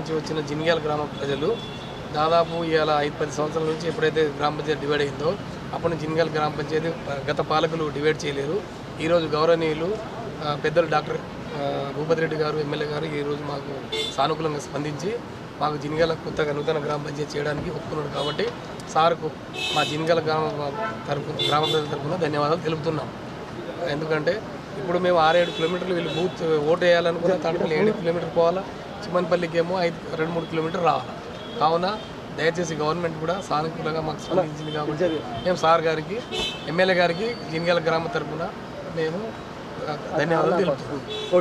నుంచి వచ్చిన జిన్యాల గ్రామ ప్రజలు దాదాపు ఇవాళ 5-10 సంవత్సరాల నుంచి ఎప్పుడైతే గ్రామ పంచాయతీ డివైడ్ అయిందో అప్పుడు జిన్యాల గ్రామ పంచాయతీ గత పాలకులు డివైడ్ చేయలేరు. ఈరోజు గౌరవనీయులు పెద్దలు డాక్టర్ భూపతి రెడ్డి గారు ఎమ్మెల్యే గారు ఈరోజు మాకు సానుకూలంగా స్పందించి మాకు జిన్యాల కొత్తగా నూతన గ్రామ పంచాయతీ చేయడానికి ఒప్పుకున్నాడు. కాబట్టి సార్కు మా జిన్యాల గ్రామ ప్రజల తరఫున ధన్యవాదాలు తెలుపుతున్నాం. ఎందుకంటే ఇప్పుడు మేము 6-7 కిలోమీటర్లు వీళ్ళు బూత్ ఓటు వేయాలనుకున్న తాడపల్లి 7 కిలోమీటర్లు పోవాలా, చిమ్మన్పల్లికి ఏమో 2-3 కిలోమీటర్లు రావాలి. కావున దయచేసి గవర్నమెంట్ కూడా సానుకూలంగా మాకు స్పందించింది. కాబట్టి మేము సార్ గారికి ఎమ్మెల్యే గారికి జిన్యాల గ్రామ తరఫున మేము ధన్యవాదాలు తెలుపుతున్నాం.